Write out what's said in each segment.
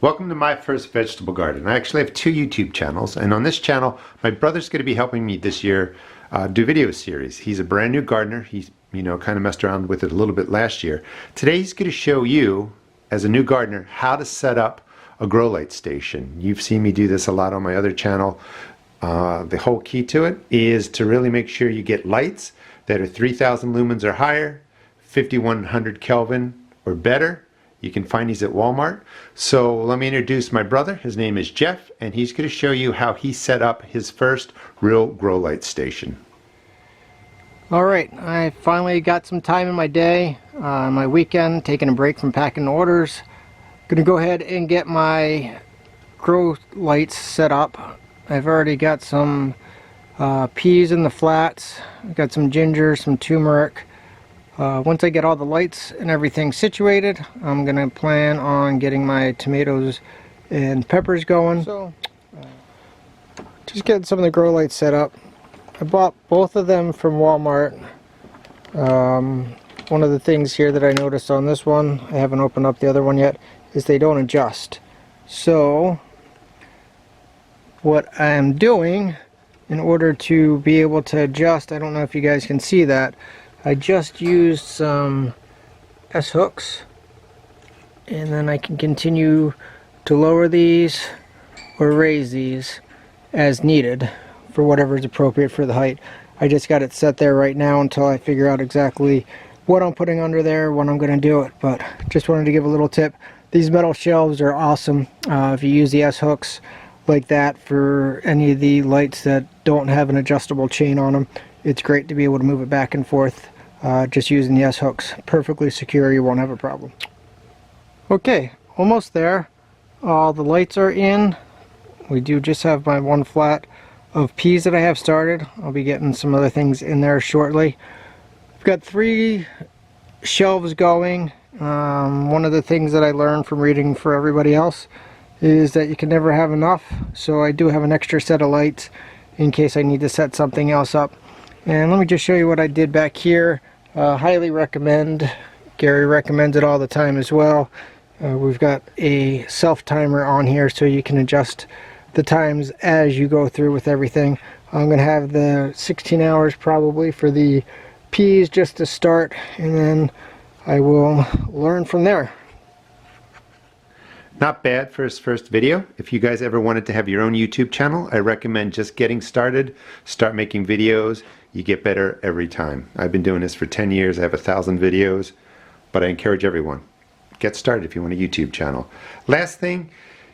Welcome to my first vegetable garden. I actually have two YouTube channels, and on this channel my brother's going to be helping me this year do video series. He's a brand new gardener. He's kind of messed around with it a little bit last year. Today he's going to show you, as a new gardener, how to set up a grow light station. You've seen me do this a lot on my other channel. The whole key to it is to really make sure you get lights that are 3000 lumens or higher, 5100 Kelvin or better. You can find these at Walmart. So let me introduce my brother. His name is Jeff, and he's going to show you how he set up his first real grow light station. Alright, I finally got some time in my day, my weekend, taking a break from packing orders. Gonna go ahead and get my grow lights set up. I've already got some peas in the flats. I've got some ginger, some turmeric. Once I get all the lights and everything situated, I'm gonna plan on getting my tomatoes and peppers going. So, just getting some of the grow lights set up. I bought both of them from Walmart. One of the things here that I noticed on this one, I haven't opened up the other one yet, is they don't adjust. So what I'm doing in order to be able to adjust, I don't know if you guys can see that, I just used some S-hooks, and then I can continue to lower these or raise these as needed for whatever is appropriate for the height. I just got it set there right now until I figure out exactly what I'm putting under there, when I'm going to do it. But just wanted to give a little tip. These metal shelves are awesome if you use the S-hooks like that for any of the lights that don't have an adjustable chain on them. It's great to be able to move it back and forth just using the S-hooks. Perfectly secure, you won't have a problem. Okay, almost there. All the lights are in. We do just have my one flat of peas that I have started. I'll be getting some other things in there shortly. I've got 3 shelves going. One of the things that I learned from reading for everybody else is that you can never have enough, so I do have an extra set of lights in case I need to set something else up. And let me just show you what I did back here. Highly recommend. Gary recommends it all the time as well. We've got a self timer on here so you can adjust the times as you go through with everything. I'm going to have the 16 hours probably for the peas just to start, and then I will learn from there. Not bad for his first video. If you guys ever wanted to have your own YouTube channel, I recommend just getting started. Start making videos. You get better every time. I've been doing this for 10 years. I have 1,000 videos, but I encourage everyone, get started if you want a YouTube channel. Last thing,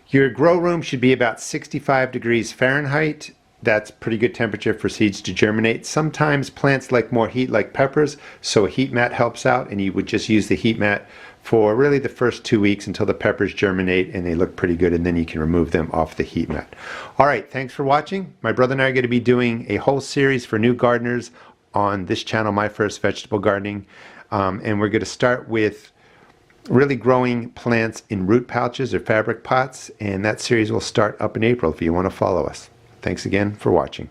your grow room should be about 65 degrees Fahrenheit. That's pretty good temperature for seeds to germinate. Sometimes plants like more heat, like peppers, so a heat mat helps out, and you would just use the heat mat for really the first 2 weeks until the peppers germinate and they look pretty good, and then you can remove them off the heat mat. Alright, thanks for watching. My brother and I are going to be doing a whole series for new gardeners on this channel, My First Vegetable Gardening, and we're going to start with really growing plants in root pouches or fabric pots, and that series will start up in April if you want to follow us. Thanks again for watching.